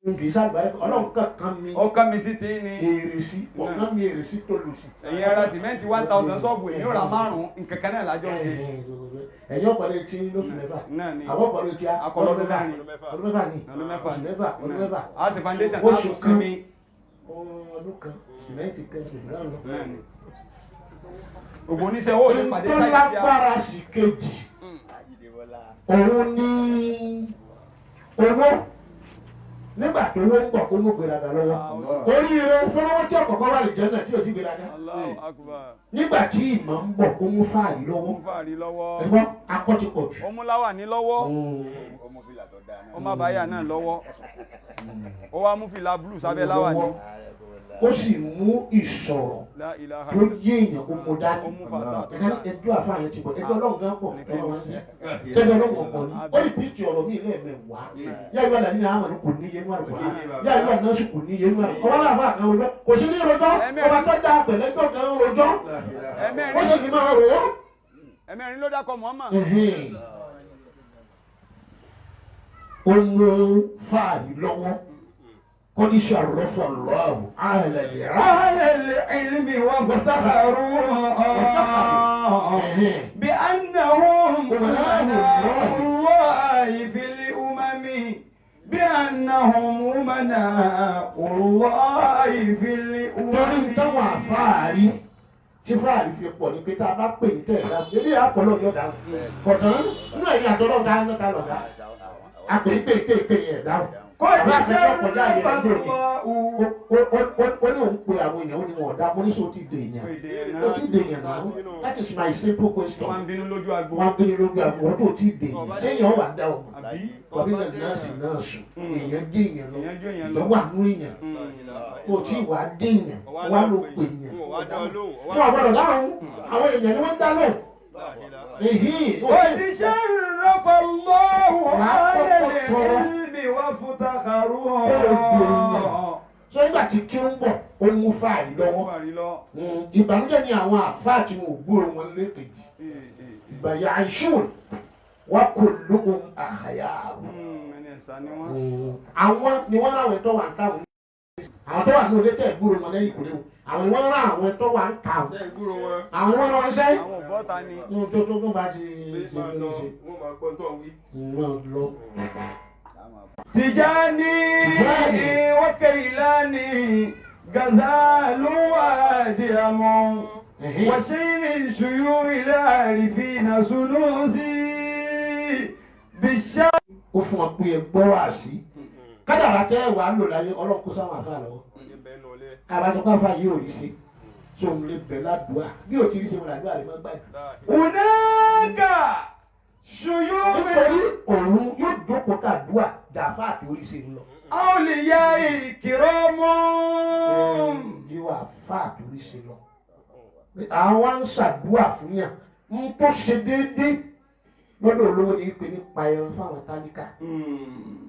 kì í sábà ọlọ́run kankan mi. ó kàn mí sí tí ní. èrèsí ọ̀kan mi èrèsí tó lù sí. ẹ̀yin ara sìmẹ́ǹtì 1000 ṣọ́ọ̀bù èmi ò ra 5 nǹkan kan náà lájọ́ ṣe. ẹ̀yin ọ̀pọ̀lọpọ̀ etí lóṣù mẹ́fà. àwọn ọ̀pọ̀lọpọ̀ etí akọlọ́dún mẹ́fà ni. ọdún mẹ́fà. a sì foundation a tún sinmi. ọdún kan sìmẹ́ǹtì kan ṣùgbọ́n lọ. gbogbo oníṣẹ́ owó lè pàdé sáyé tí a. tó lágbára sí kejì òun ní owó nígbà tó wọ́n ń bọ̀ kó mú gbéraga lọ́wọ́ oríire fọlọ́wọ́ tí ọ̀kọ̀ọ̀kan wà lè jẹ́ náà tí ò sí gbéraga nígbà tí ìmọ̀ ń bọ̀ kó mú fáàrí lọ́wọ́ ẹ̀gbọ́n akọ́tí pọ̀ jù. ó mú láwàní lọ́wọ́ ó má báyà náà lọ́wọ́ ó wá mú fìlà blue sábẹ́ láwàní. ó sì mú ìsọ̀rọ̀ tó yé èèyàn kó mo dání ẹjọ́ àfààyàn ti bọ̀ ẹjọ́ ọlọ́run gan pọ̀ ṣẹ́jọ́ ọlọ́run ọ̀pọ̀ ni ó lè pìtì ọ̀rọ̀ mi lẹ́ẹ̀mẹ̀wàá yá ìwà làní àwọn àmọ̀ kò ní yé nú àrùn yá ìwà nọ́ọ̀sì kò ní yé nú àrùn ọwọ́ làwọn àkàn rojọ́ kò sí ní rojọ́ ọba tó dá pẹ̀lẹ́jọ́ kan rojọ́ ó sì ní máa rò ó. ẹ̀mẹ́rin ló dákọ̀ Muhammad. ó mú fáàrí lọ́wọ́. قد شرف الله أهل العلم وافتخروا بأنهم أمناء الله في الأمم بأنهم أمناء الله في الأمم. torí ń táwọn àfáàrí tí fáàrí fi pọ̀ ní pé tá a bá pè ní tẹ̀lé ilé àpọ̀lọ́ yóò dáhùn kọ̀tàn nínú ẹ̀yìn àtọ́lọ́ ta ń ta lọ́gà àpè pé yẹn dáhùn. kọ́ọ̀dù sẹ́rù ló fà mọ́ ó ní òun pe àwọn èèyàn ó ní wọn ọ̀dà mo ní sọ ti dè èèyàn ó ti dè èèyàn náà that is my simple question. wọ́n bínú lójú agbo. wọ́n bínú lójú agbo wọ́n tó ti dè èèyàn sẹ́yìn ọ̀wà dá o wàbí náà nọ́ọ̀sì nọ́ọ̀sì èèyàn dé èèyàn lọ èèyàn wà nú èèyàn kò tí ì wá dé èèyàn wá ló pè èèyàn wọ́n àgbọ̀dọ̀ dáhùn àwọn èèyàn ni wọ́n dá lọ. kọ́ọ̀dù sẹ́rù ló fà lọ́wọ́ àlẹ́ وافتخروا so nígbà tí kí ń bọ̀ ó mú fáàrí lọ́wọ́ ìbànújẹ́ ni àwọn àfáà tí mo gbúrò wọn lẹ́kẹ̀jì ìgbàyà àìṣùn wọ́n kò lóhun àhàyà àwọn ni wọ́n ráwọn ẹ̀tọ́ wà ń káwọn àwọn tó wà ní olé tẹ̀ gbúrò wọn lẹ́yìn ìkúrẹ́ wọn àwọn ni wọ́n rá àwọn ẹ̀tọ́ wà ń káwọn àwọn ni wọ́n rá wọn sẹ́yìn àwọn bọ́ta ni tó bá ti ṣe lọ. Tijani وكيلاني غزال واديم وشيل شيوع العارفين سنوسي بالشام. ó fún ọ pé ẹ gbọ́ wá sí kádàrá tẹ́ wàá lò láyé ọlọ́run kó sáwọn àfáà lọ́wọ́ àbájọpá fà yìí ò rí ṣe tó ń lè bẹ̀ ládùúgbà bí ò ti rí ṣe wọn ládùúgbà rẹ̀ máa gbàdúrà. Unaga ṣùyọ́ nítorí òun yóò jókòó kàdúà dàfà àti oríṣi ńlọ. Awliya ìkìrọ́mọ́. Yíwá fà àti oríṣi lọ. Àwọn ń ṣàdúà fún yàn ń tó ṣe déédéé lọ́dọ̀ olówó ni pé nípa ẹran fáwọn tálíkà.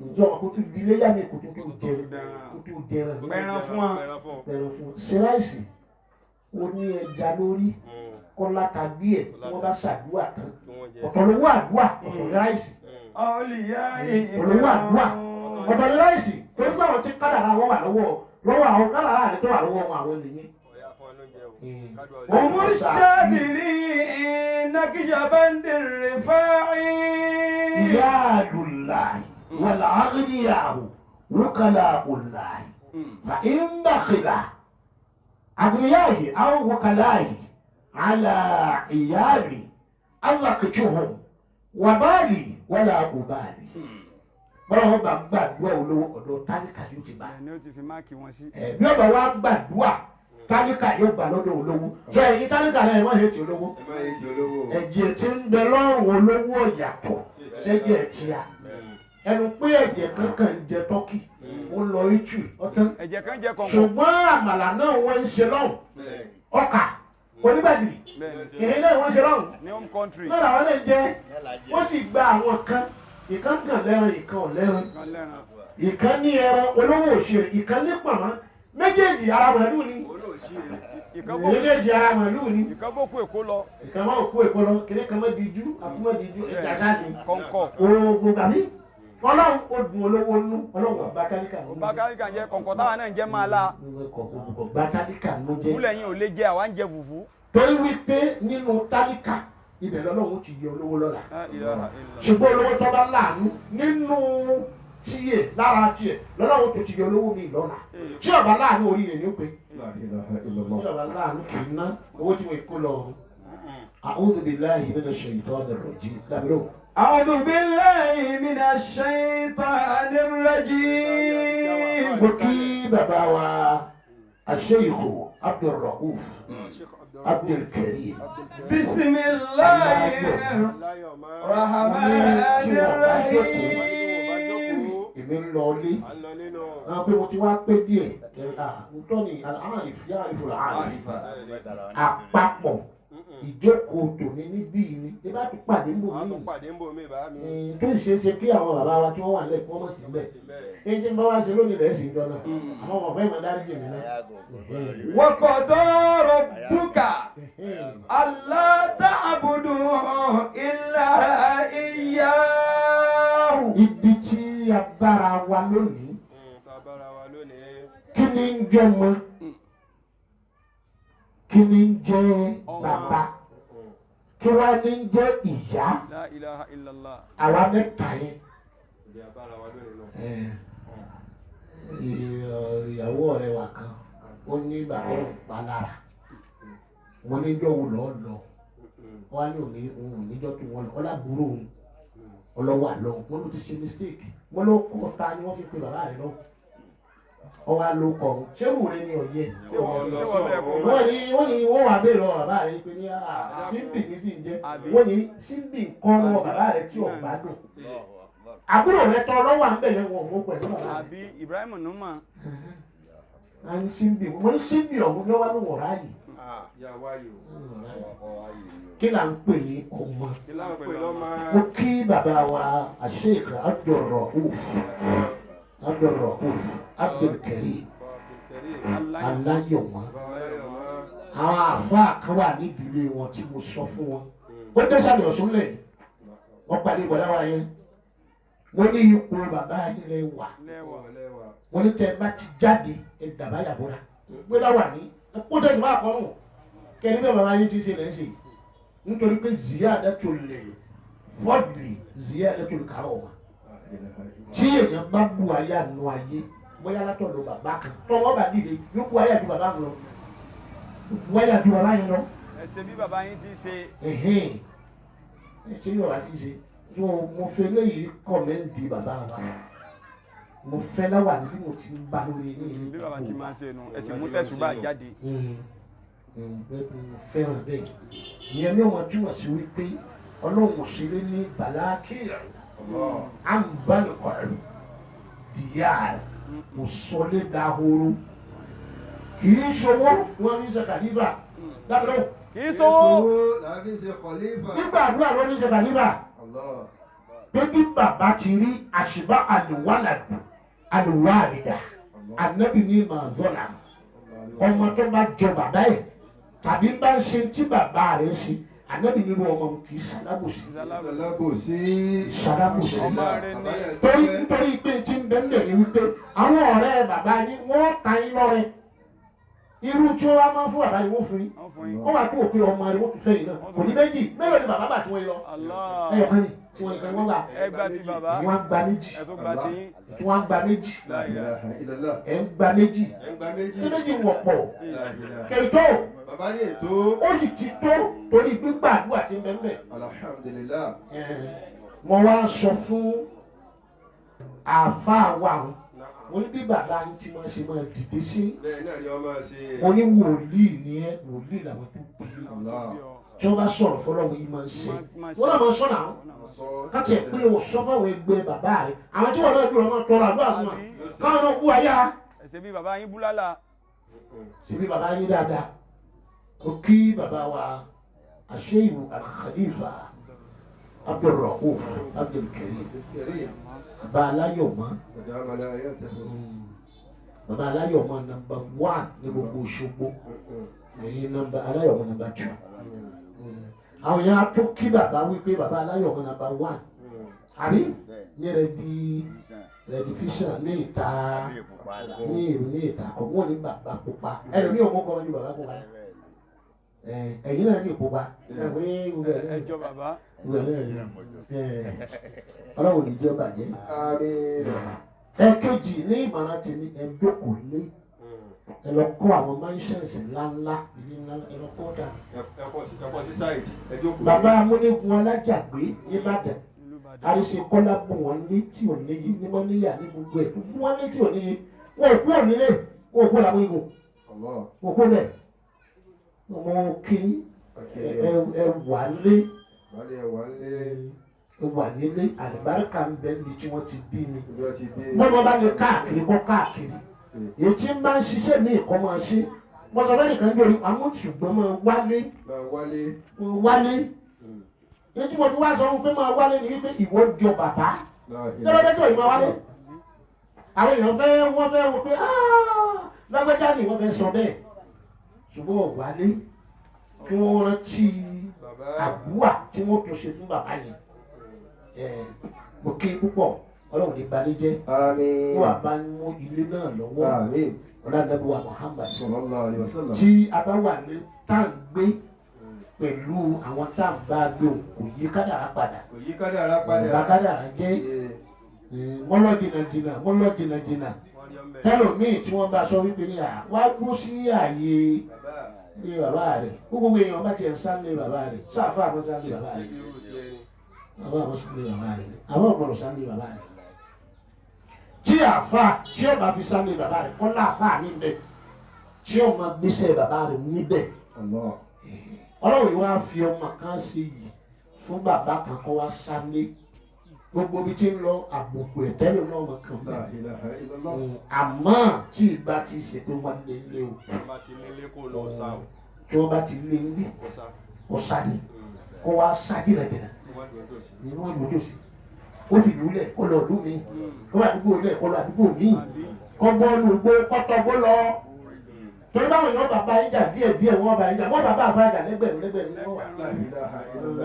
Ǹjọ́ wọn kò tún di iléyà ní kò tún tó jẹran. Pẹran fún wa. Ṣé ráìsì ó ní ẹja lórí kọ́lá ta díẹ̀ wọ́n bá ṣàdúà tán. Ọ̀tọ̀ lówó àdúà ọ̀tọ̀ ráìsì. Olówó àdúà ọ̀tọ̀ ní ráìsì torí pé àwọn tí kádàrá wọn wà lọ́wọ́ àwọn kádàrá rẹ̀ tó wà lọ́wọ́ wọn àwọn ènìyàn. Omurshadili nakijabandir rifa'i. Iyadullahi wal aghniyahu wukala'ullahi. Fa in bakhila aghniyahi aw wukala'i ala iyali awaqtuhum wabali wala ubali. Bọ́lá wọn bá gbàdúrà olówó ọ̀dọ̀ tálíkà yóò ti bá. Ẹni ó ti fi máàkì wọn sí. Bí ọba wa gbàdúrà tálíkà yóò gbà lọ́dọ̀ olówó. Sọ èyí tálíkà náà ẹ̀ wọ́n ṣe ti olówó. Ẹ̀jẹ̀ tí ń bẹ lọ́rùn olówó ọ̀yàtọ̀ ṣẹ́jẹ̀ tí a. Ẹnu pé ẹ̀jẹ̀ kankan ń jẹ tọ́kì. Ó ń lọ ìtù ọ̀tán. Ẹ̀jẹ̀ kan jẹ kọ̀ọ̀kan. Ṣùgbọ́n àmàlà náà wọ́n ń ṣe lọ́hùn. Ọkà onígbàdìrì. Èyí náà wọ́n ṣe lọ́hùn. Ní home country. Náà làwọn lè jẹ. Wọ́n sì gba àwọn kan. Ìkan kan lẹ́ran ìkan ò lẹ́ran. Ìkan ní ẹran olówó òṣèré ìkan ní pàmò méjèèjì ara màlúù ni. Méjèèjì ara màlúù ni. Ìkan bó kú Èkó lọ. Ìkan bó kú Èkó lọ kìnìún kan má dijú àbúrò má dijú ìjà sáàdì. Kọ̀ǹkọ̀. Oògùn gàmí Ọlọ́run ó dùn olówó nú Ọlọ́run ọba tálíkà nú. ọba tálíkà jẹ́ kọ̀ǹkọ̀ táwa náà ń jẹ́ máa la. ọba tálíkà nú jẹ́. fùfú lẹ́yìn ò lè jẹ àwa ń jẹ fùfú. torí wípé nínú tálíkà ibẹ̀ lọ́lọ́run ti yọ olówó lọ́la. ṣùgbọ́n olówó tó bá láàánú nínú tiẹ̀ lára tiẹ̀ lọ́lọ́run tó ti yọ olówó mi lọ́la. tí ọba láàánú orí rẹ̀ ní ó pé. tí ọba láàánú kì í ná owó tí mo kó lọ. a'udhu billahi minash shaitanir rajim. أعوذ بالله من الشيطان الرجيم. وكي باباوا الشيخ عبد الرؤوف عبد الكريم. بسم الله الرحمن الرحيم. èmi ń lọ ilé àwọn pé mo ti wá pé díẹ̀ nítorí ni àrífù àrífù àpapọ̀ ìjókòó tòní níbí ni ẹ bá tún pàdé ń bò mí tó ṣe é ṣe kí àwọn bàbá wa tí wọ́n wà lẹ́kọ̀ọ́ mọ̀ sí bẹ́ẹ̀ ẹ jẹ́ ń bá wá ṣe lónìí lẹ́sìn ìjọ náà àwọn ọmọ ọ̀fẹ́ máa dárí jèmi náà. وقضى ربك ألا تعبدوا إلا إياه. ibi tí a bára wa lónìí kí ni ń jẹ́ mọ́ kí ni ń jẹ́ bàbá kí wá ní ń jẹ́ ìyá La ilaha illallah. àwa mẹ́ta yẹn ìyàwó ọ̀rẹ́ wa kan ó ní bàbá òun pa lára mo níjọ́ wo lọ́ọ́ lọ wọ́n á ní òun níjọ́ tó wọ́n lọ ọlábùrò òun ọlọ́wọ́ àlọ́ wọn ló ti ṣe mistake wọn ló kọ́ ta ni wọ́n fi pe bàbá rẹ̀ lọ ọwọ́ ló kọ́ ọ̀hún ṣé wù rẹ ni ọ̀yẹ́ wọ́n ní wọ́n wà bẹ́ẹ̀ lọ bàbá rẹ̀ pé ní símbì ní sì ń jẹ́ wọ́n ní símbì kọ́ lọ bàbá rẹ̀ tí ọ̀gbá dùn àbúrò rẹ̀ tọ́ lọ́wọ́ à ń bẹ̀rẹ̀ wọn mú pẹ̀lú bàbá rẹ̀. àbí Ibrahim Numa. a ní símbì wọ́n ní símbì ọ̀hún lọ́wọ́ ló wọ̀ ráàyè. kí là ń pè ní ọmọ mo kí bàbá wa Sheikh Abdul-Rauf Abdul-Karim Aláyọ̀mọ́ àwọn àfáà kan wà nídìílé wọn tí mo sọ fún wọn ó dẹ́sàlẹ̀ ọ̀sùn lẹ̀ wọ́n parí ìbọ̀dá wa yẹn wọ́n ní ipò bàbá yẹn lẹ wà wọ́n ní tẹ́ bá ti jáde ẹ dàbá yàbọ̀ra gbé láwà ní ẹ kó tẹ̀ ìbá àkọ́rùn kẹ́ni bẹ́ẹ̀ bàbá yẹn ti ṣe lẹ́sìn nítorí pé ziyadatul fadli ziyadatul karama tí èèyàn bá bu ayé àánú ayé bóyá látọ̀dọ̀ bàbá kan tọ́wọ́ bá dìde yóò bu ayé àti bàbá lọ bu ayé àti bàbá yẹn lọ. ẹsẹ̀ bí bàbá yín ti ṣe. ṣé yóò wá ti ṣe tó mo fẹ́ léyìí kọ́mẹ́ǹdì bàbá wa mo fẹ́ láwà níbi mo ti ń bá lórí ilé ilé. bí bàbá ti máa ń ṣe nu ẹ̀sìn mú tẹ̀sùbà jáde. fẹ́ràn bẹ́ẹ̀ ìyẹn ní wọn túmọ̀ sí wípé ọlọ́run òṣèré ní bàlákìrì àǹbálùkọ̀rù dìyà òṣòlé dahoro kì í ṣòwò wọn ní sẹkàlíbà dábìlọ. kì í ṣòwò nígbà àdúrà wọn ní sẹkàlíbà pé bí bàbá ti rí àṣìbá àlùwàlàdù àlùwàlìdà ànábì ní màdọ́là ọmọ tó bá jọ bàbá ẹ̀ tàbí bá ń ṣe tí bàbá rẹ̀ ṣe ànábì nínú ọmọ kì í ṣàlábòsí. torí nítorí pé tí ń bẹ́ẹ̀ ní wípé àwọn ọ̀rẹ́ bàbá yín wọ́n ta yín lọ́rẹ irú tí wọ́n máa ń fún bàbá yín wọ́n fún yín wọ́n wá tó òpin ọmọ rẹ̀ wọ́n tún fẹ́ yín náà kò ní méjì mélòó ni bàbá bà tí wọ́n yín lọ ẹ̀yọ̀ kan ní tí wọ́n nìkan wọ́n gbà ẹgbà tí bàbá wọ́n gba méjì tí wọ́n gba méjì ẹ̀ ń gba méjì tí méjì wọ̀ pọ̀ kẹ̀tọ́ ó sì ti tó torí gbígbàdúrà tí ń bẹ ńbẹ̀. Alhamdulillah. mo wá sọ fún àáfàá wa mo ní bí bàbá yín tí wọ́n ṣe máa dìde sí mo ní wòlíì ní ẹ wòlíì làwọn tó bí tí wọ́n bá sọ̀rọ̀ fọlọ́run yìí máa ń ṣe wọ́n náà máa sọ̀nà àwọn káàtì ẹ̀ pé o sọ fáwọn ẹgbẹ́ bàbá rẹ̀ àwọn tí wọ́n náà dúró máa tọrọ àdúrà fún wa káwọn náà bú ayá. ẹsẹ̀ bí bàbá yín búlálà. ṣe bí bàbá yín dáadáa ó kí bàbá wa Sheikh al-Khalifa Abdul-Rauf Abdul-Karim bàbá Aláyọ̀mọ́ bàbá Aláyọ̀mọ́ nọ́mbà 1 ní gbogbo Òṣogbo ẹ̀yin nọ́mbà Aláyọ̀mọ́ nọ́mbà 2 àwọn yẹn á tó kí bàbá wípé bàbá Aláyọ̀mọ́ nọ́mbà 1 àbí ní redivision ní ìta ní ìta ọ̀gbọ́n ní bàbá pupa ẹlòmí ọmọ kan ní bàbá pupa ẹ̀yin náà sì pupa ẹjọ́ bàbá ọlọ́run ní jẹ́ bàjẹ́. ẹ̀kejì ní ìmọ̀ràn tèmi ẹ̀dókòó lé ẹ lọ kọ́ àwọn mansions ńláńlá ẹ lọ kọ́ dà. ẹ̀kọ́ sí sáìdì ẹ̀dókòó. bàbá amúnigun alájàgbé nìbàdàn àríṣe kọ́lá bù wọ́n lé tí ò níyì ní wọ́n níyà ní gbogbo ẹ̀ bù wọ́n lé tí ò níyì wọ́n ò kú ònílé wọ́n ò kú làwọn ìgò wọ́n ò kú bẹ́ẹ̀ wọ́n kí ẹ wà lé wà nílé àlùbáríkà ń bẹ ní tí wọ́n ti bí ni wọ́n bá lè káàkiri kọ́ káàkiri èyí tí ń bá ń ṣiṣẹ́ ní ìkọ́ máa ṣe wọ́n sọ fẹ́ẹ́ nìkan lórí àmọ́ ṣùgbọ́n máa wálé èyí tí mo fi wá sọ fún pé máa wálé ni wípé ìwọ jọ bàbá lọ́dọ́dọ́jọ́ yìí máa wálé àwọn èèyàn wọ́n fẹ́ wọ pé lágbájá ni wọ́n fẹ́ sọ bẹ́ẹ̀ ṣùgbọ́n wálé kí wọ́n rántí àdúà tí wọ́n tún ṣe fún bàbá yẹn mo kí púpọ̀ ọlọ́run ní balẹ̀ jẹ́ wọ́n bá ń mú ilé náà lọ́wọ́ ọ̀làdàbíwá Muhammad tí a bá wà ní tá à ń gbé pẹ̀lú àwọn tá à ń bá gbé kò yí kádàrá padà ìgbà kádàrá jẹ́ mọ́lọ́dínàdínà tẹ́lòmíì tí wọ́n bá sọ wípé ní wá dúró sí ààyè ní bàbá rẹ̀ gbogbo èèyàn bá tiẹ̀ ń sá lé bàbá rẹ̀ sáfà àwọn sá lé bàbá rẹ̀ àwọn sá lé bàbá rẹ̀ àwọn ọ̀gbọ̀n sá lé bàbá rẹ̀ tí àfà tí ó bá fi sá lé bàbá rẹ̀ kọ́ láàfà níbẹ̀ tí ó máa gbéṣẹ́ bàbá rẹ̀ níbẹ̀ ọlọ́run yìí wá fi ọmọ kan ṣe yìí fún bàbá kan kọ́ wá sá lé gbogbo bí tí ń lọ àbùkù ẹ̀tẹ́lẹ̀ náà mọ̀ kàn bẹ́ẹ̀ àmọ́ tí ìgbà ti ṣe pé wọ́n lé lé o tí wọ́n bá ti lé lé kó sáré kó wá sá dìrẹ̀dìrẹ̀ ni wọ́n lòdì sí ó fi ìlú lẹ̀ kó lọ ọdún mi kó wà àdúgbò lẹ̀ kó lọ àdúgbò mi kó bọ́ọ̀lù gbó kọ́tọ́gbó lọ torí báwọn èèyàn bàbá yín jà díẹ̀ wọ́n bá yín jà wọ́n bàbá àfa jà lẹ́gbẹ̀rún wọ́n wà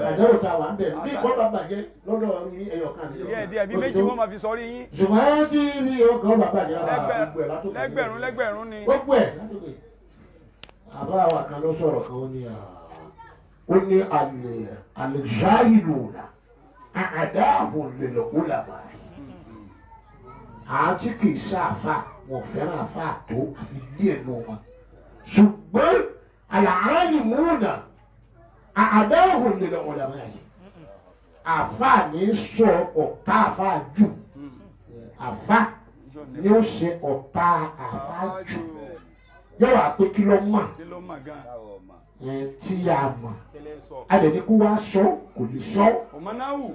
àdéhùn tá a wà ń bẹ̀rù bí kò bá bàjẹ́ lọ́dọ̀ ẹyọ kan díẹ̀ bí méjì wọ́n máa fi sọrí yín. ṣùgbọ́n tí ní ọkàn bàbá jẹ́ lẹ́gbẹ̀rún ni. gbogbo ẹ̀ látòkè àbá àwa kan ló sọ̀rọ̀ kan ó ní àlè ṣáàyìlú àdáàbò lè lọ́kọ́ làbà àti kì í sáfà wọ́n fẹ́ràn àfà tó àfi díẹ̀ nù wọn ṣùgbọ́n àlàáyì múnà àdáàbò lè lọ́kọ́ làbà yìí àfà ní sọ ọ̀tá àfà jù àfà ni ó ṣe ọ̀tá àfà jù yóò wá pé kí ló mà tí a mọ̀ adẹ̀ni kó wá sọ kò lè sọ ọmọnáwù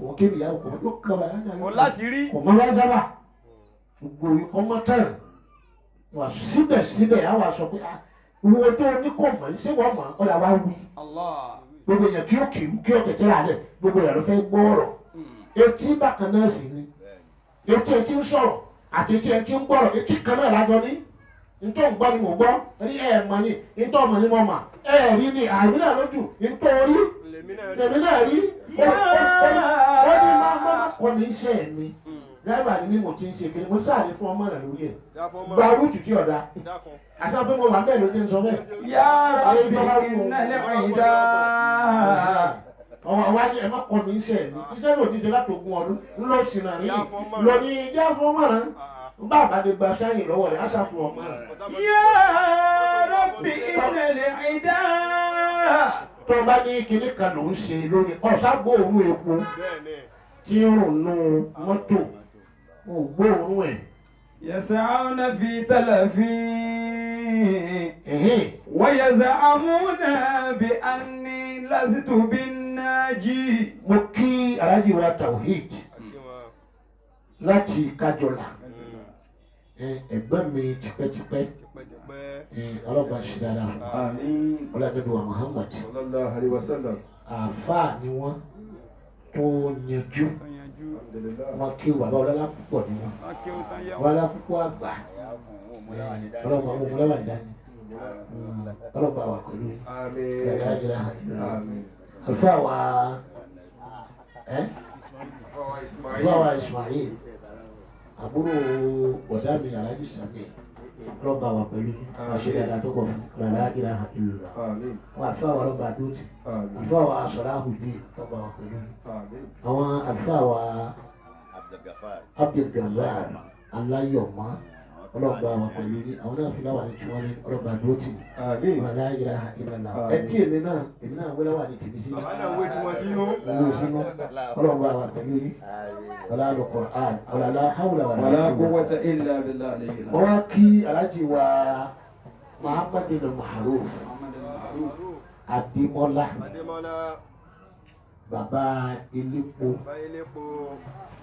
kò kébì yà kò tó kaba ọlásìírí ọmọ bá sábà gbogbo ọmọ tán wà síbẹ̀síbẹ̀ á wà sọ pé wo tó ní kò mọ̀ ṣé wọ́n mọ̀ ọ́ là wá wí gbogbo èèyàn kí ó kí ó tẹ̀tẹ̀ rà lẹ̀ gbogbo èèyàn ló fẹ́ gbọ́ ọ̀rọ̀ etí bákan náà sì ni etí ń sọ̀rọ̀ àti etí ń gbọ́rọ̀ etí kan náà lájọ ní ntọ́ ń gbọ́ ni mo gbọ́ ẹni mọ̀ ni ntọ́ mọ̀ ni mo mà rí ni àmì náà lójú ntọ́ rí lèmi náà rí ó ní máa kọ́ ní iṣẹ́ mi láìpẹ́ àti mo ti ń ṣe kiri mo sáà ní fún ọmọ rẹ̀ lórí ẹ̀ gba rúùtù tí ọ̀dà àti àpé mo wà ń bẹ̀ ló ti ń sọ bẹ́ẹ̀. yára bí ìnálẹ̀ ìdá. ọwọ́ ajé ẹ̀ má kọ́ ní iṣẹ́ mi iṣẹ́ mi ò ti ṣe láti ogún ọdún ńlọ sínú àrí lọ ní ìdí àfọmọ́ràn bá a bá lè gba sáyìn lọ́wọ́ rẹ̀ á ṣàfihàn ọmọ rẹ̀. yára bí ìnálẹ̀ ìdá. tó bá ní kinní kan ló ń ṣe lórí ọ̀ṣàgbóòrùn epo tí ń rùn nù mọ́tò ò gbóòrùn ẹ̀. يسعون في تلف ويزعمون بأني لست بالناجي. mo kí aláàjì wa Tawhid láti Kájọlà ẹ̀gbọ́n mi tipẹ́tipẹ́ ọlọ́ba ṣe dáadáa ọlọ́dẹ́bí wa Muhammad sallallahu alaihi wasallam. àáfàá ni wọ́n tó yanjú wọn kí bàbá ọlọ́lá púpọ̀ ni wọn ọlọ́lá púpọ̀ àgbà ọlọ́ba ọmọlẹ́wà dání ọlọ́ba wà pẹ̀lú àlùfáà wa báwa Ismail àbúrò ọ̀dà mi aláàjì sàmì ọlọ́ba wà pẹ̀lú àṣírí àdá tó pọ̀ fún ọ̀làlá ìlà ìlú wọn àfíà wà lọ́ba àdótì àfíà wà aṣọ̀rọ̀ àhùdí ọlọ́ba wà pẹ̀lú àwọn àfíà wà Abdulgafar aláyọ̀mọ́ ọlọ́ba wà pẹ̀lú àwọn náà fi láwà ní tí wọ́n ní ọlọ́ba àdótì ọ̀làlá ìlà ìlànà ẹ̀dí èmi náà wẹ́lẹ́ wà ní tìbí sínú ọlọ́ba wà pẹ̀lú ọlá Al-Qur'an ọlá hawla wala quwwata illa billah. wọ́n wá kí aláàjì wa Muhammadu Maruf Adémọ́lá bàbá elépo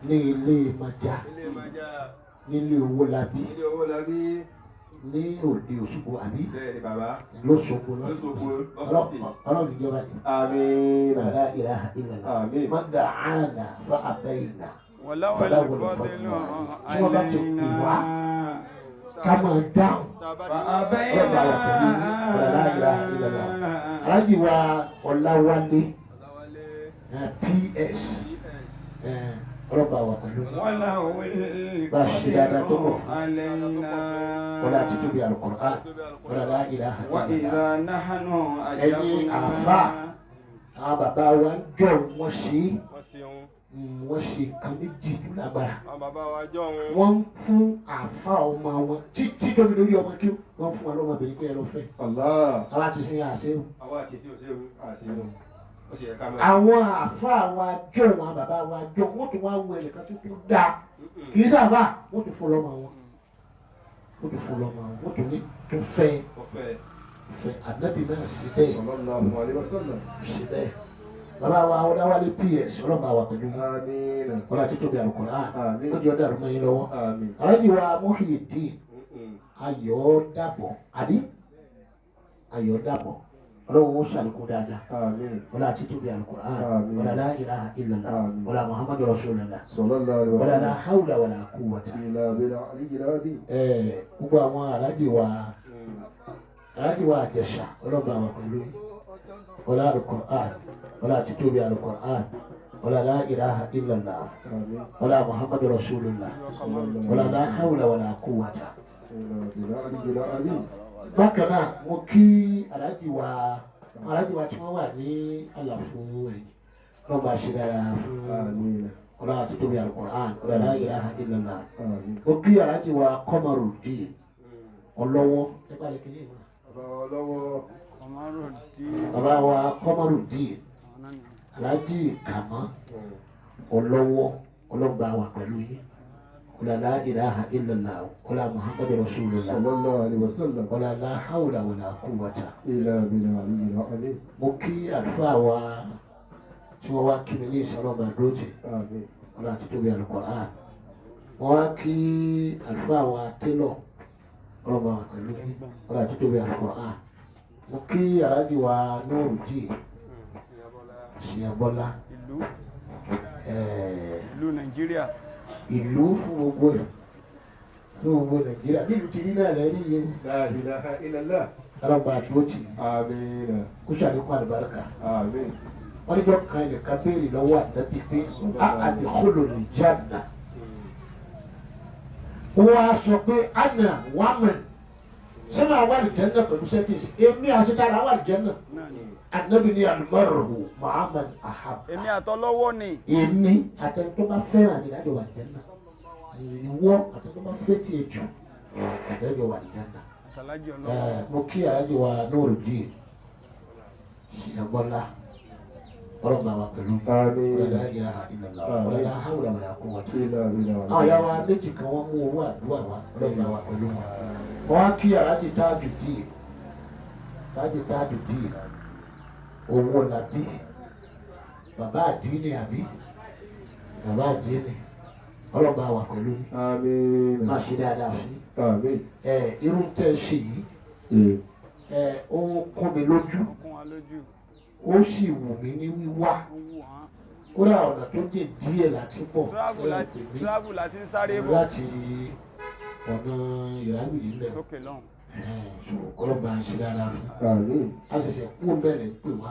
ní ilé Májà nílé Owólabí ní òde Òṣogbo àbí lóṣogbo ọlọ́run ìjọba ni. Àmín. La ilaha illallah man da'ana fa abayna wàláwọ̀ ìfọ́délù àìlẹ́yìnà ká máa dáhùn àbẹ́yìnà aláàjì wa Ọláwálé PS ọlọ́ba wà pẹ̀lú wàláwọ̀ bá a ṣe dáadáa tó kọ̀ ìfọ́délù àìlẹ́yìnà wọlé àti tóbi Al-Qur'an wọlé la ilaha wà ìlà náhánù ẹ̀yin àjàkùnà àfà àwọn bàbá wa ń jọ wọ́n ṣe kan méjì tó lágbára wọ́n ń fún àfà ọmọ wọn títí tóbi lórí ọmọ kí wọ́n fún wọn lọ́mọbìnrin pé ẹ lọ fẹ́ àwa ti sin àṣẹrù àwọn àfà wa jọ wọn bàbá wa jọ wọ́n tún wá wo ẹnìkan tó tún dáa kì í sábà wọ́n tún fún lọ́mọ wọn wọ́n tún ní tó fẹ́ ànábì náà sí bẹ́ẹ̀ sí bẹ́ẹ̀ bàbá wa Ọláwálé PS ọlọ́mọ àwà pẹ̀lú ọlá títí bí Al-Qur'an ó di ọ̀dà àrùmọ́ yín lọ́wọ́ aláàjì wa Muhyiddin Ayọ̀dàpọ̀ ọlọ́run ó ṣàlékún dáadáa ọlá títí bí Al-Qur'an ọlá la ilaha illallah ọlá Muhammadu Rasulullah ọlá la hawla wala quwwata gbogbo àwọn aláàjì wa Àjẹsà ọlọ́mọ àwà pẹ̀lú ọlá Al-Qur'an ọlá títóbi Al-Qur'an ọlá la ilaha illallah ọlá Muhammadu Rasulullah ọlá la hawla wala quwwata. bákan náà mo kí aláàjì wa tí wọ́n wà ní àlàfo ẹ̀yìn lọ́ba ṣe dára fún ọlá títóbi Al-Qur'an ọlá la ilaha illallah mo kí aláàjì wa Kọ́mọrùdín ọlọ́wọ́ ẹgbẹ́ rẹ̀ kìíní ìmọ̀ bàbá wa Kọ́mọrùdín aláàjì Kàmọ́ ọlọ́wọ́ ọlọ́gba wà pẹ̀lú yín ọlá la ilaha illallah ọlá Muhammadu Rasulullah ọlá la hawla wala quwwata mo kí àlùfáà wa tí wọ́n wá kí mi ní ìṣàlọ́gbà dóòtì ọlá títóbi Al-Qur'an wọ́n wá kí àlùfáà wa télọ̀ ọlọ́gba wà pẹ̀lú yín ọlá títóbi Al-Qur'an mo kí aláàjì wa Nurudeen Ṣìyàbọ́lá ìlú Nàìjíríà ìlú fún gbogbo Nàìjíríà nílùú ti rí náà lẹ́yìn yìí ọlọ́pàá àti ó ti kó ṣàlékún àlùbáríkà wọ́n ní jọ́ kan nìkan béèrè lọ́wọ́ àdàbí pé àdìkúlò lè jáde wọ́n á sọ pé àná wàmẹ̀ sọ́nà àwọn àlùjẹ́nà pẹ̀lú sẹ́tìsì èmi àti tààrà àwọn àlùjẹ́nà ànábì ní àlùmọ́rù Muhammad ahab. èmi àtọlọ́wọ́ ni. èmi àtẹnudọ́ bá fẹ́ràn mi lájọ wà àlùjẹ́nà ìwọ àtẹnudọ́ bá fẹ́ tiẹ̀ jù àtẹnudọ́ wà àlùjẹ́nà. mo kí alájọ wa Nurudeen Ṣìyàbọ́lá ọlọ́gbà wa pẹ̀lú ọlọ́dà ilaha illallah ọlọ́dà hawla wala quwwata. àwọn ìyá wa méjì kan wọ́n mú owó àdúrà wa ọlọ́gbà wa pẹ̀lú wọn. wọ́n á kí alájì Tajudeen Owólabí bàbá àdínì àbí bàbá àdínì ọlọ́gbà wa pẹ̀lú má ṣe dáadáa fún irun tẹ́ ṣe yìí ó kún mi lójú ó sì wù mí ní wíwá kódà ọ̀nà tó dé díẹ̀ láti pọ̀ travel láti ń sáré bọ̀ láti ọ̀nà ìrágbìdì ńlẹ̀ ọlọ́ba ń ṣe dáadáa fún a ṣẹ̀ṣẹ̀ kú bẹ́ẹ̀ pé wá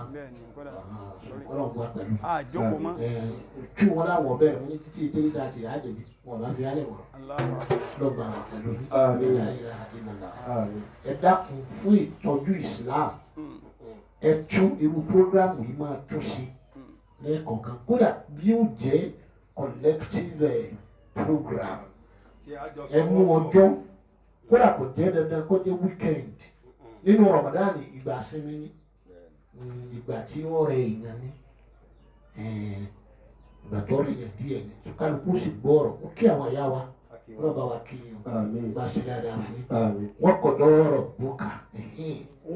ọlọ́ba pẹ̀lú àjókòó mọ́ tí wọ́n láwọ̀ bẹ́ẹ̀ ní títí ìdílé àti àdèbí wọn bá fi alẹ́ wọ̀ ọlọ́ba pẹ̀lú ẹ dákun fún ìtọ́jú Islam ẹ tún irú programu yìí máa tún sí lẹ́ẹ̀kọ̀ọ̀kan kódà bí ó jẹ́ collective program ẹ mú ọjọ́ kódà kò jẹ́ dandan kó jẹ́ weekend nínú Ramadan ìgbà sinmi ní ìgbà tí ó rẹ èèyàn ní ìgbà tó rẹ èèyàn díẹ̀ ní tó kálukú sì gbọ́ ọ̀rọ̀ ó kí àwọn ìyá wa wọ́n bá wa kí yín bá ṣe dáadáa fún yín wọ́n kọ̀ dọ́rọ̀ bùkà.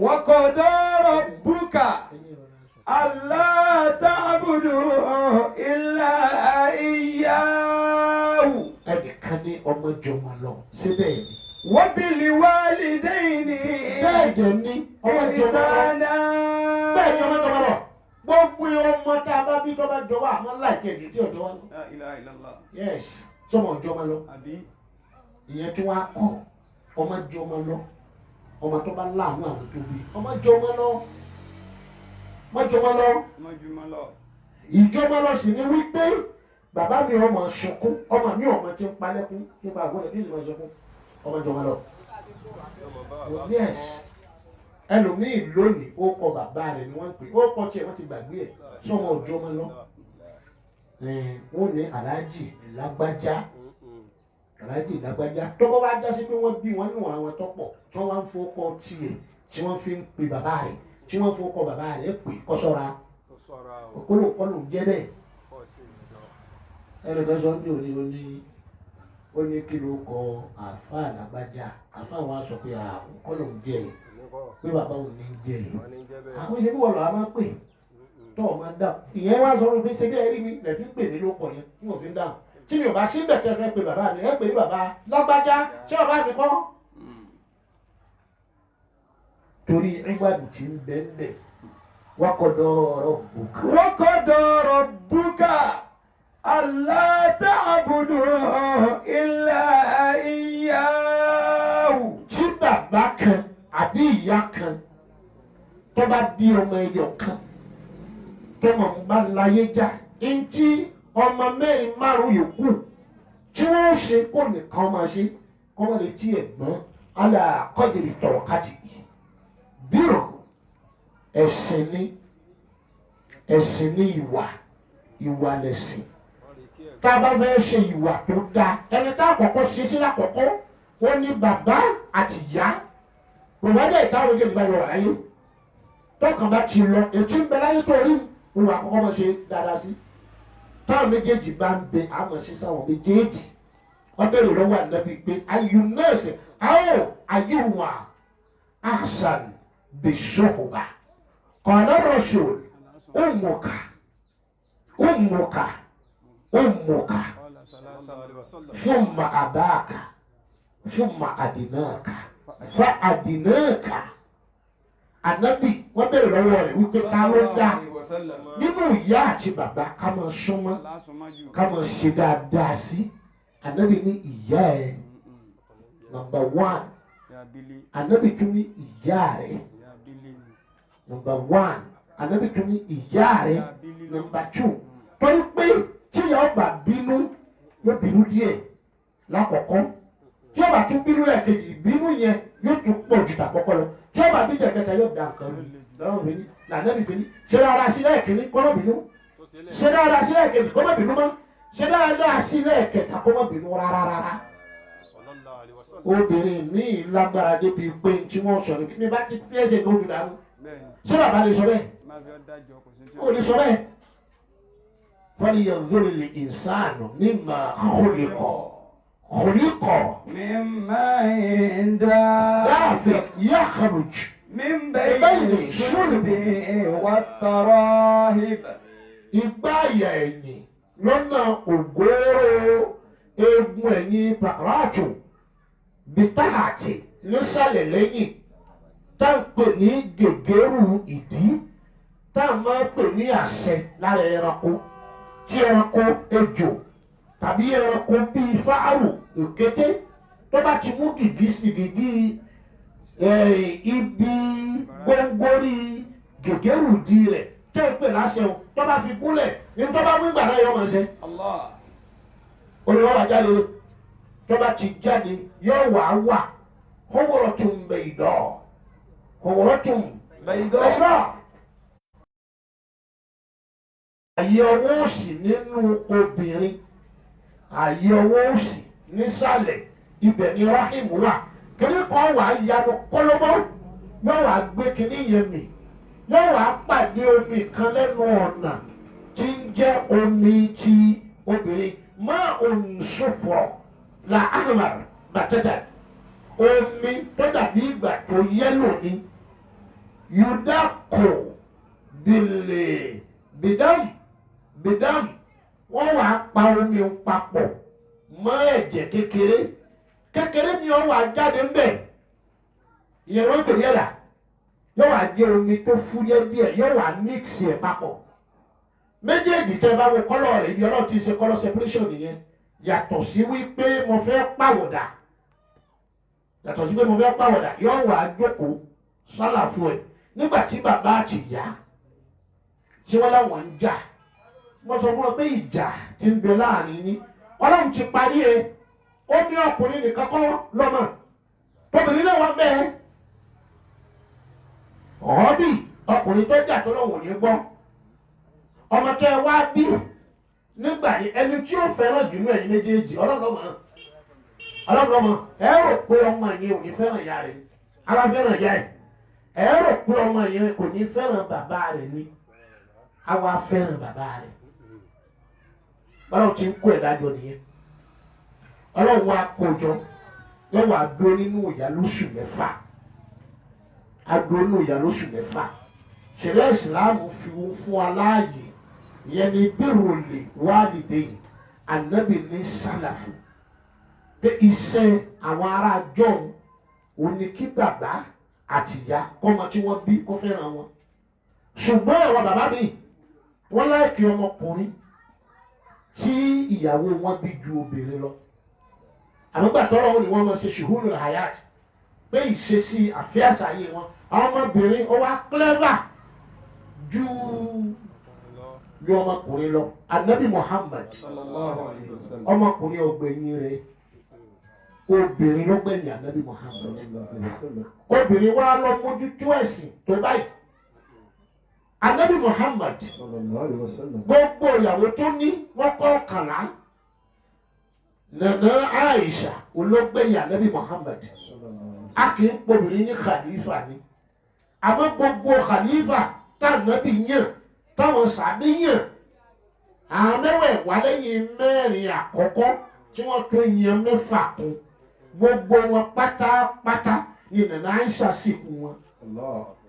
Wa qadara rabbuka alla ta'budu illa iyyahu. ẹnìkan ní ọmọ jọmọ lọ síbẹ̀ yìí. Wa bil walidayni bẹ́ẹ̀ ní ọmọ jọmọ lọ bẹ́ẹ̀ ní ọmọ jọmọ lọ gbogbo ọmọ tá a bá bí tó bá jọ wá àmọ́ láìpẹ́ èdè tí ọ̀dọ́ wa lọ. La ilaha illallah. yes sọmọ jọmọ lọ àbí ìyẹn tí wọ́n á kọ́ ọmọ jọmọ lọ ọmọ tó bá láàánú àwọn tó bí ọmọ jọmọ lọ mọ́júmọ́ lọ. ìjọba lọ sí ni wípé bàbá mi ọmọ sunkún ọmọ mi ọmọ tí ń palẹ́kún nípa àgbọ̀dọ̀ bí ìjọba sunkún ọmọ jọmọ lọ. yes ẹlòmíì lónìí ó kọ bàbá rẹ̀ ni wọ́n ń pè ó kọ tiẹ̀ wọ́n ti gbàgbé ẹ̀ sọmọ òjọmọ lọ. wọ́n ní aláàjì lágbájá tọ́gbọ́n wá já sí pé wọ́n bí wọn níwọ̀n àwọn tọ́pọ̀ tí wọ́n wá ń fowó kọ tiẹ̀ tí wọ́n fi ń pe bàbá rẹ̀ tí wọ́n fowó kọ bàbá rẹ̀ pè kọ́sọ́ra òkúlùkọ́lù jẹ́ bẹ́ẹ̀. ẹnìkan sọ pé ó ní kí ló kọ àfa lágbájá àfa wọn sọ pé òkúlù ń jẹ yìí pé bàbá òun ní ń jẹ yìí àwọn ìṣẹ́bí wọ̀ lọ́wọ́ máa ń pè tọ́ ọ máa ń dáhùn ìyẹn wá sọ pé ṣe bí ẹ rí mi lẹ̀ fi ń pè mí ló pọ̀ yẹn tí mo fi ń dáhùn tí mi ò bá sí ń bẹ̀tẹ̀ fẹ́ pe bàbá mi ẹ pè ní bàbá lágbájá ṣé bàbá mi kọ́. torí ìgbàdùn tí ń bẹ́ẹ̀ wa qadara rabbuka alla ta'budu illa iyyahu. tí bàbá kan àbí ìyá kan tó bá bí ọmọ ẹyọ kan tó mọ̀ ń bá láyé já ntí ọmọ mẹ́rin márùn yòókù tí wọ́n ṣe kó nìkan máa ṣe kọ́ máa lè tí ẹ̀gbọ́n ala qadri tawqati bírò ẹ̀sìn ní ìwà lẹ̀sìn tá a bá fẹ́ ṣe ìwà tó dáa ẹni tá àkọ́kọ́ ṣe sí lákọ̀ọ́kọ́ ó ní bàbá àti ìyá òwádìí ìtàwọn ojú ìgbà yọ̀ láyé tọkàn bá ti lọ ètí ń bẹ láyé tó rí òun àkọ́kọ́ máa ṣe dáadáa sí táwọn méjèèjì bá ń bẹ àmọ̀ sí sáwọn méjèèjì wọ́n bẹ̀rẹ̀ lọ́wọ́ ànábì pé ayù nọ́ọ̀sì àwọn ayéwà àṣàn bẹ̀ṣọ́kùbà kọ̀ọ̀dọ̀ rọ̀ṣọ̀ ọmọkà fúnma àbáàkà fúnma àdínáàkà fa àdínáàkà ànábì wọ́n bẹ̀rẹ̀ lọ́wọ́ rẹ̀ wípé ká ló dá nínú ìyá àti bàbá ká máa súnmọ́ ká máa ṣe dáadáa sí ànábì ní ìyá ẹ̀ nọ́mbà 1 ànábì tún ní ìyá rẹ̀ nọ́mbà 1 ànábì tún ní ìyá rẹ̀ nọ́mbà 2 torí pé tí ìyá ọba bínú yóò bínú díẹ̀ lákọ̀ọ́kọ́ tí ọba tún bínú lẹ́ẹ̀kejì ìbínú yẹn yóò tún pọ̀ jù tàkọ́kọ́ lọ tí ọba bí jẹ̀kẹta yóò da nǹkan lọ́wọ́ mi ní lànàbì fi ní ṣe dáadáa sí lẹ́ẹ̀kejì kọ́mọ́ bínú ṣe dáadáa sí lẹ́ẹ̀kejì kọ́mọ́ bínú mọ́ ṣe dáadáa sí lẹ́ẹ̀kẹta kọ́mọ́ bínú rárá. obìnrin míì lágbára débi pé tí wọ́n sọ ní bá ti fi ẹsẹ̀ tó dùn dànù ṣé bàbá lè sọ bẹ́ẹ̀ ó lè sọ bẹ́ẹ̀ فلينظر الإنسان مما خلق مما دافق يخرج من بين الصلب والتراهب. ìgbáyà ẹ̀yìn lọ́nà ògóró eegun ẹ̀yìn pàkàràtù bìtáàtì nísàlẹ̀ lẹ́yìn tá à ń pè ní gègéru ìdí tá à máa ń pè ní àṣẹ lára ẹranko tí ẹranko ejò tàbí ẹranko bíi fáàrù òkété tó bá ti mú gìgí sí gìgí ibi gbóngbórí gègéru di rẹ̀ tẹ́ ń pè láṣẹ o tó bá fi gúnlẹ̀ ní tó bá wí gbà náà yọ ọmọ ṣe. olùwọ́ wa jáde tó bá ti jáde yóò wà huwratun bayda huwratun bayda. àyè ọwọ́ òsì nínú obìnrin àyè ọwọ́ òsì nísàlẹ̀ ibẹ̀ ni rahim wà kíní kan wà yanu kọ́lọ́bọ́ yóò wà gbé kíní yẹn mì yóò wà pàdé omi kan lẹ́nu ọ̀nà tí ń jẹ́ omi ti obìnrin má òǹṣòfò là ánàmà bàtẹ́tẹ̀ omi tó dàbí ìgbà tó yẹ́lò ni yudako bìdámù wọ́n wà pa omi papọ̀ mọ́ ẹ̀jẹ̀ kékeré ni wọ́n wà jáde ń bẹ̀ ìyẹn wọ́n pè ní ẹ̀dà yóò wà jẹ́ omi tó fúyẹ́ díẹ̀ yóò wà mix ẹ̀ papọ̀ méjèèjì tẹ́ bá wo kọ́lọ̀ rẹ̀ ibi ọlọ́run ti ṣe kọ́lọ̀ separation nìyẹn yàtọ̀ sí wípé mo fẹ́ pàwọ̀dà yóò wà jókòó sálàfù ẹ̀ nígbà tí bàbá àti ìyá tí wọ́n láwọn ń jà mo sọ fún ọ pé ìjà ti ń bẹ láàrin yín ọlọ́run ti parí ẹ ó ní ọkùnrin nìkan kọ́ lọ́mọ tóbìnrin náà wá bẹ́ẹ̀ ọ̀ọ́bì ọkùnrin tó jà tó lọ́wọ́ ní gbọ́ ọmọ tẹ wá bí nígbà yìí ẹni tí ó fẹ́ràn jù ní ẹ̀yìn méjèèjì ọlọ́run lọ́mọ ẹ rò pé ọmọ yẹn ò ní fẹ́ràn ìyá rẹ̀ ara fẹ́ràn ìyá ẹ̀ ẹ rò pé ọmọ yẹn kò ní fẹ́ràn bàbá rẹ̀ ni àwa fẹ́ràn bàbá rẹ̀ ọlọ́run ti ń kó ìdájọ́ nìyẹn ọlọ́run wa kójọ yóò wá dó nínú ìyá lóṣù mẹ́fà adó nínú ìyá lóṣù mẹ́fà ṣẹlẹ̀ ìsìláàmù fi fún aláàyè ìyẹn ní birrul walidayn ànábì ní sálàfù pé iṣẹ́ àwọn ará jọ̀hún òní kí bàbá àti ìyá kọ́mọ tí wọ́n bí kó fẹ́ràn wọn ṣùgbọ́n àwọn bàbá mi wọ́n láìkí ọmọkùnrin tí ìyàwó wọn bí ju obìnrin lọ àmọ́gbà tọ́rọ wọn ni wọ́n máa ṣe shuhudul hayat pé ìṣesí àfíàṣà ayé wọn àwọn ọmọbìnrin ó wá clever ju ọmọkùnrin lọ anabi Muhammad ọmọkùnrin ọgbẹ̀yìn rẹ̀ obìnrin ló gbẹ̀yìn anabi Muhammad obìnrin wa lọ mójútó ẹ̀sìn tó báyìí anabi Muhammad gbogbo ìyàwó tó ní wọ́n kọ́ kàlá nana Aisha olóògbéyìn anabi Muhammad a kì í pòbìnrin ní khalifa ni àmọ́ gbogbo khalifa tànàbí yàn táwọn sàbí yàn àwọn mẹ́wẹ̀ẹ̀wá lẹ́yìn mẹ́rin àkọ́kọ́ tí wọ́n tó yan mẹ́fà kún gbogbo wọn pátápátá ni nana Aisha sì kú wọn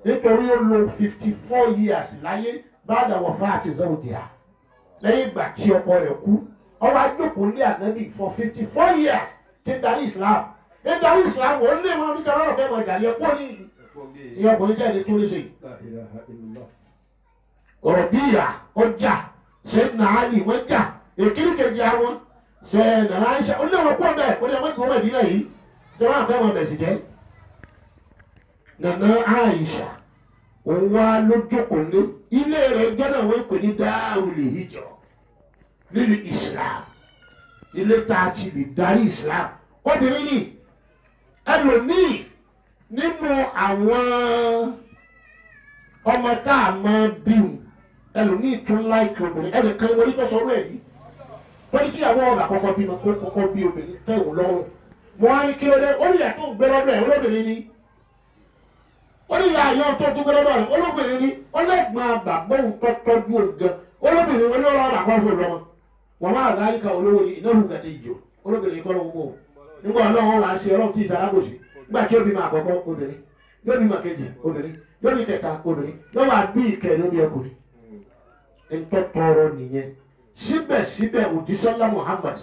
nítorí ó lò 54 years láyé ba'da wafati zawjiha lẹ́yìn ìgbà tí ọkọ rẹ̀ kú ọwọ́ àjókòó lé ànábì for 54 years tí ń darí Islam ó lé wọn nígbà lọ́rọ̀ bẹ́ẹ̀ mọ̀ ìjàlẹ̀ ẹ̀kọ́ ní ìyá ọkùnrin jẹ́ ẹni tó lè ṣe ọ̀rọ̀ bí ìyá ọjà Sayyidina Ali wọ́n jà èkìrí kejì àwọn ṣe nàrà Aisha ó lé wọn pọ̀ bẹ́ẹ̀ ó lé wọn kí wọ́n ìdílé yìí tí wọ́n àfẹ́ wọn bẹ̀ sì jẹ́ nana Aisha òun wá lójókòó lé ilé rẹ̀ jọ́nà wọ́n pè ní Darul Hijra nínú Islam ilé tá a ti lè darí Islam obìnrin ni ẹlòmíì nínú àwọn ọmọ tá a máa bíu ẹlòmíì tún láìkì obìnrin ẹnìkan ni wọ́n rí tó sọ ọdún ẹ̀ yìí wọ́n ní kí àwọn ọ̀gá kọ́kọ́ bímọ kó kọ́kọ́ bí obìnrin tẹ̀wọ̀n lọ́rùn mo wá ní kí ló dé ó ní ìyá tó ń gbé lọ́dọ̀ ẹ̀ olóbìnrin ni ó ní ìyá àyàn tó gbé lọ́dọ̀ rẹ̀ olóbìnrin ni ó lẹ́gbọ̀n àgbàgbọ́ òun tó tọ́jú òǹgàn olóbìnrin wọn ní ọlọ́run àgbàgbọ́ ìlọ́mọ wọn máa láyìíká olówó ni iná òun gàdé ìjọ olóbìnrin kọ́ lóun mọ́ nígbà ọlọ́run wà á ṣe ọlọ́run tí ì sàrágòsì nígbà tí ó bímọ àkọ́kọ́ obìnrin yóò bímọ kejì obìnrin yóò bí kẹta obìnrin yóò wá bí ìkẹrin ó bí ọkùnrin ntọ́tọ́rọ nìyẹn síbẹ̀síbẹ̀ òjíṣẹ́ ńlá Muhammad